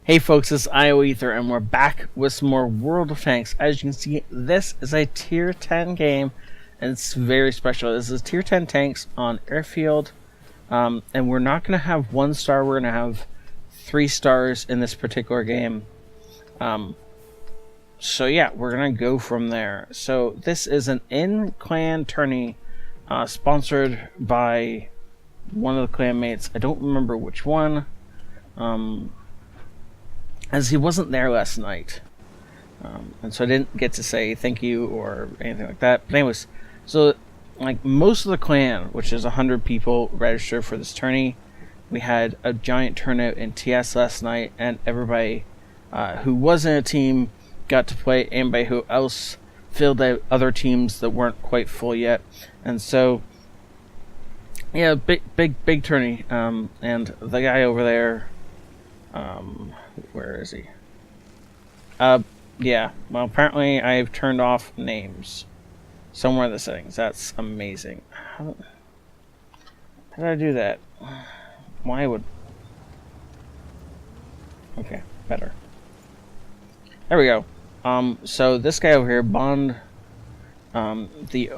Hey folks, it's ioEther, and we're back with some more World of Tanks. As you can see, this is a Tier 10 game, and it's very special. This is Tier 10 tanks on Airfield, and we're not going to have 1 star, we're going to have 3 stars in this particular game. So yeah, we're going to go from there. So this is an in-clan tourney, sponsored by one of the clanmates. I don't remember which one. As he wasn't there last night, and so I didn't get to say thank you or anything like that. But anyways, so like most of the clan, which is 100 people registered for this tourney, we had a giant turnout in TS last night, and everybody who was in a team got to play. Anybody who else filled out other teams that weren't quite full yet, and so yeah, big tourney. And the guy over there. Where is he? Yeah, well, apparently I've turned off names somewhere in the settings. That's amazing. How did I do that? Why would... Okay, better. There we go. So this guy over here, Bond, obviously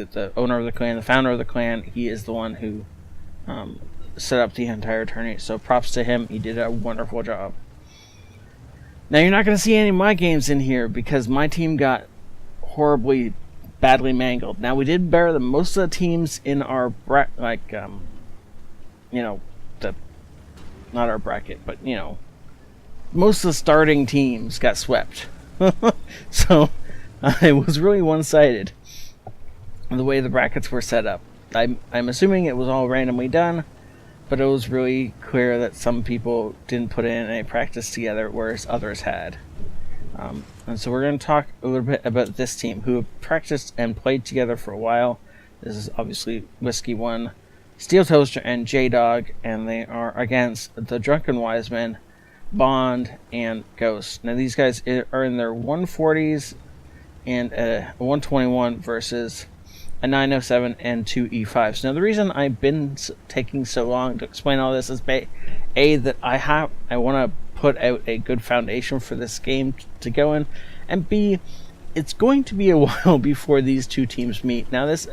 the owner of the clan, the founder of the clan, he is the one who, set up the entire tourney, so props to him. He did a wonderful job. Now you're not going to see any of my games in here because my team got horribly badly mangled. Now we did better than most of the teams in our not our bracket, but most of the starting teams got swept. So it was really one-sided the way the brackets were set up. I'm assuming it was all randomly done, but it was really clear that some people didn't put in any practice together, whereas others had. And so we're going to talk a little bit about this team, who have practiced and played together for a while. This is obviously Whiskey 1, Steel Toaster, and J-Dog, and they are against the Drunken Wise Men, Bond, and Ghost. Now these guys are in their 140s and a 121 versus a 907 and 2 E5s. Now the reason I've been taking so long to explain all this is A, that I want to put out a good foundation for this game to go in, and B, it's going to be a while before these two teams meet. Now this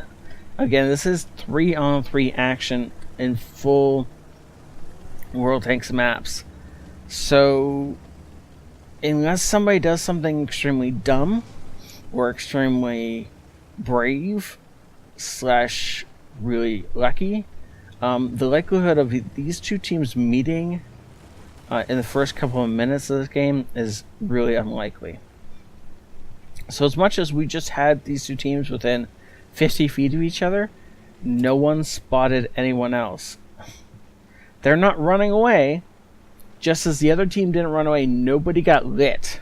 is 3-on-3 action in full World Tanks maps. So unless somebody does something extremely dumb or extremely brave / really lucky, the likelihood of these two teams meeting in the first couple of minutes of this game is really unlikely. So as much as we just had these two teams within 50 feet of each other, no one spotted anyone else. They're not running away. Just as the other team didn't run away, nobody got lit.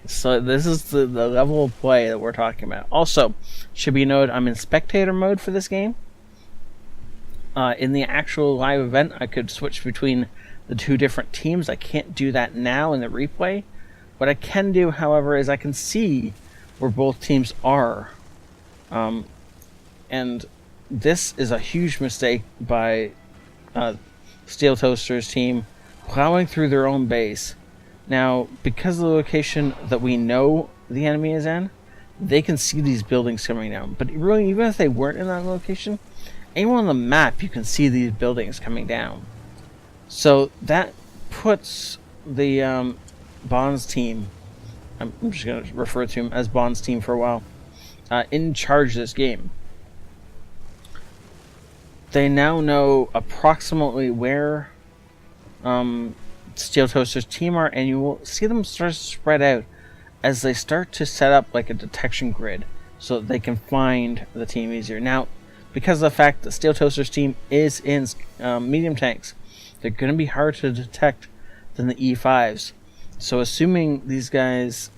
So this is the level of play that we're talking about. Also, should be noted, I'm in spectator mode for this game. In the actual live event, I could switch between the two different teams. I can't do that now in the replay. What I can do, however, is I can see where both teams are. And this is a huge mistake by Steel Toaster's team, plowing through their own base. Now, because of the location that we know the enemy is in, they can see these buildings coming down. But really, even if they weren't in that location, anywhere on the map, you can see these buildings coming down. So that puts the Bond's team, I'm just going to refer to him as Bond's team for a while, in charge of this game. They now know approximately where Steel Toaster's team are, and you will see them start to spread out as they start to set up like a detection grid so that they can find the team easier. Now, because of the fact that Steel Toaster's team is in medium tanks, they're going to be harder to detect than the E5s. So assuming these guys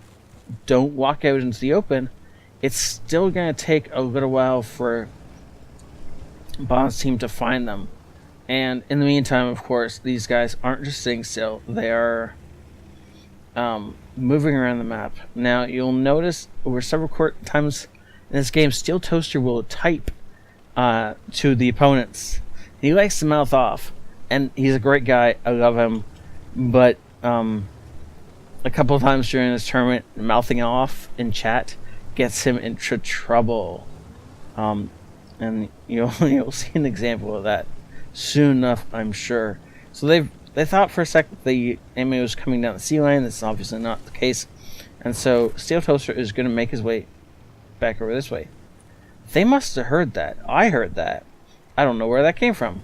don't walk out into the open, it's still going to take a little while for Bond's team to find them. And in the meantime, of course, these guys aren't just sitting still. They are moving around the map. Now, you'll notice over several times in this game, Steel Toaster will type to the opponents. He likes to mouth off. and he's a great guy. I love him, but a couple of times during this tournament, mouthing off in chat gets him into trouble. And you'll see an example of that soon enough, I'm sure. So they thought for a second the enemy was coming down the sea line. That's obviously not the case, and so Steel Toaster is going to make his way back over this way. They must have heard that. I heard that. I don't know where that came from,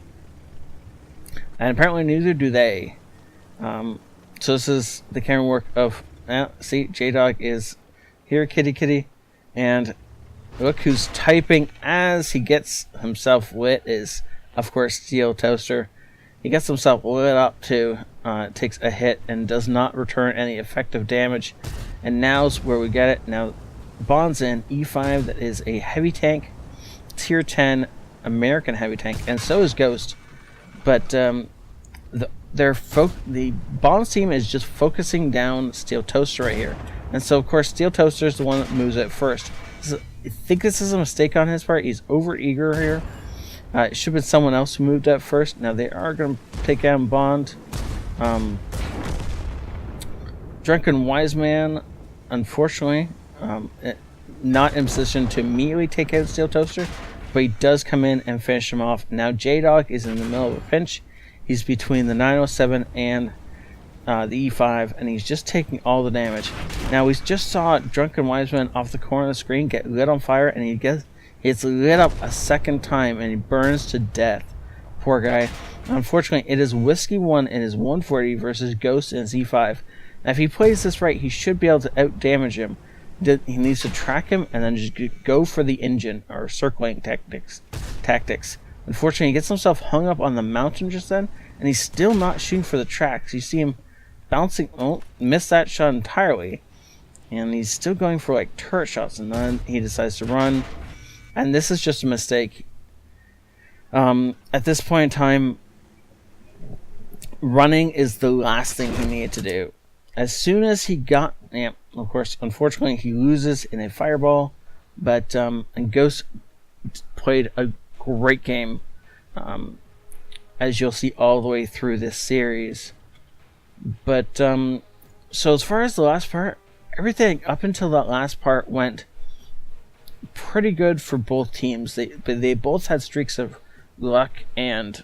and apparently neither do they. So this is the camera work of, see, J-Dog is here, kitty, and look who's typing as he gets himself lit is, of course, Steel Toaster. He gets himself lit up too, takes a hit and does not return any effective damage. And now's where we get it. Now, Bond's in E5, that is a heavy tank, tier 10 American heavy tank, and so is Ghost. But the Bond's team is just focusing down Steel Toaster right here. And so, of course, Steel Toaster is the one that moves it first. I think this is a mistake on his part. He's over-eager here. It should have been someone else who moved up first. Now, they are going to take down Bond. Drunken Wise Man, unfortunately, not in position to immediately take out Steel Toaster, but he does come in and finish him off. Now, J-Dog is in the middle of a pinch. He's between the 907 and the E5, and he's just taking all the damage. Now, we just saw Drunken Wiseman off the corner of the screen get lit on fire, and he gets lit up a second time, and he burns to death. Poor guy. Unfortunately, it is Whiskey 1 in his 140 versus Ghost in his E5. Now, if he plays this right, he should be able to out-damage him. He needs to track him and then just go for the engine, or circling tactics. Unfortunately, he gets himself hung up on the mountain just then, and he's still not shooting for the tracks. You see him bouncing, missed that shot entirely, and he's still going for like turret shots, and then he decides to run, and this is just a mistake. At this point in time, running is the last thing he needed to do. As soon as he got, of course, unfortunately, he loses in a fireball, but and Ghost played a great game, as you'll see all the way through this series. But so as far as the last part, everything up until that last part went pretty good for both teams. They both had streaks of luck and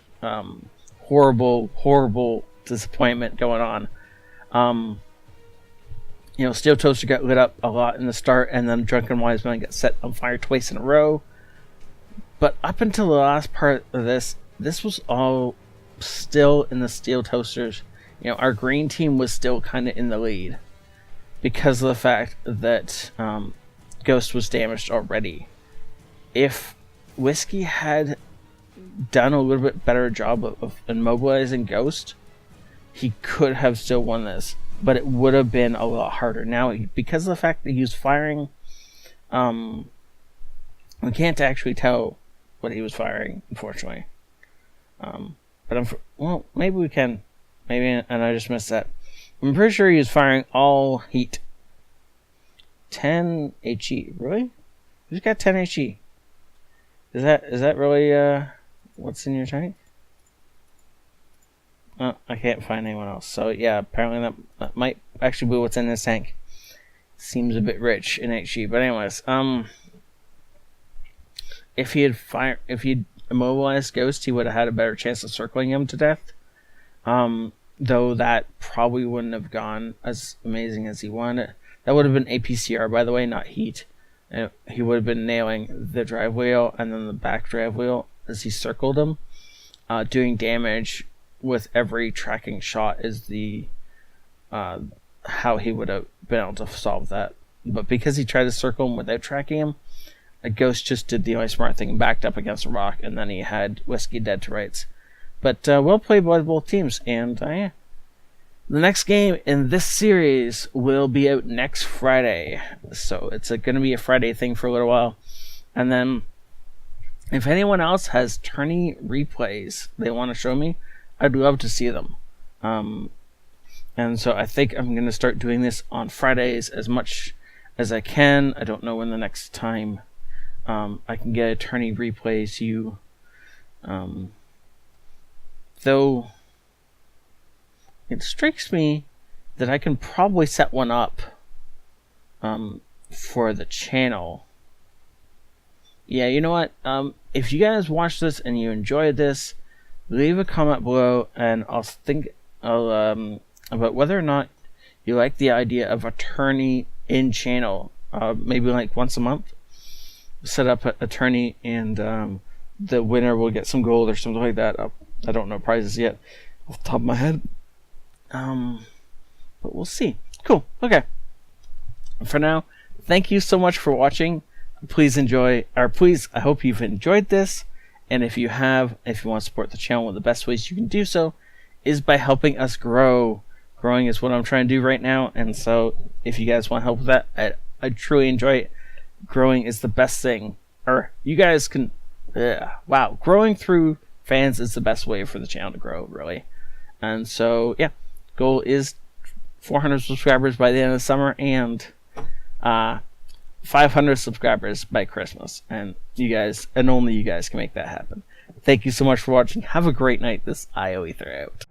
horrible disappointment going on. Steel Toaster got lit up a lot in the start, and then Drunken Wise Man got set on fire twice in a row. But up until the last part of this was all still in the Steel Toasters. Our green team was still kind of in the lead because of the fact that Ghost was damaged already. If Whiskey had done a little bit better job of immobilizing Ghost, he could have still won this, but it would have been a lot harder. Now, because of the fact that he was firing, we can't actually tell what he was firing, unfortunately. But maybe we can. Maybe, and I just missed that. I'm pretty sure he was firing all heat. 10 HE, really? Who's got 10 HE? Is that really what's in your tank? Oh, I can't find anyone else. So yeah, apparently that might actually be what's in this tank. Seems a bit rich in HE, but anyways, if he'd immobilized Ghost, he would have had a better chance of circling him to death. Though that probably wouldn't have gone as amazing as he wanted. That would have been APCR, by the way, not heat. He would have been nailing the drive wheel and then the back drive wheel as he circled him. Doing damage with every tracking shot is the how he would have been able to solve that. But because he tried to circle him without tracking him, a Ghost just did the only smart thing and backed up against a rock, and then he had Whiskey dead to rights. But well played by both teams, and the next game in this series will be out next Friday. So it's going to be a Friday thing for a little while. And then if anyone else has Tourney replays they want to show me, I'd love to see them. And so I think I'm going to start doing this on Fridays as much as I can. I don't know when the next time I can get a Tourney replay to you. though it strikes me that I can probably set one up for the channel. Yeah, you know what? If you guys watch this and you enjoyed this, leave a comment below, and I'll think about whether or not you like the idea of a tourney in channel. Maybe like once a month, set up a tourney, and the winner will get some gold or something like that. I don't know prizes yet off the top of my head, but we'll see. Cool. Okay. For now, thank you so much for watching. Please enjoy, or please, I hope you've enjoyed this. And if you want to support the channel, one of the best ways you can do so is by helping us grow. Growing is what I'm trying to do right now, and so if you guys want help with that, I truly enjoy it. Growing is the best thing. Or you guys can, wow, growing through fans is the best way for the channel to grow, really. And so, yeah, goal is 400 subscribers by the end of the summer, and 500 subscribers by Christmas. And you guys, and only you guys, can make that happen. Thank you so much for watching. Have a great night. This ioEther out.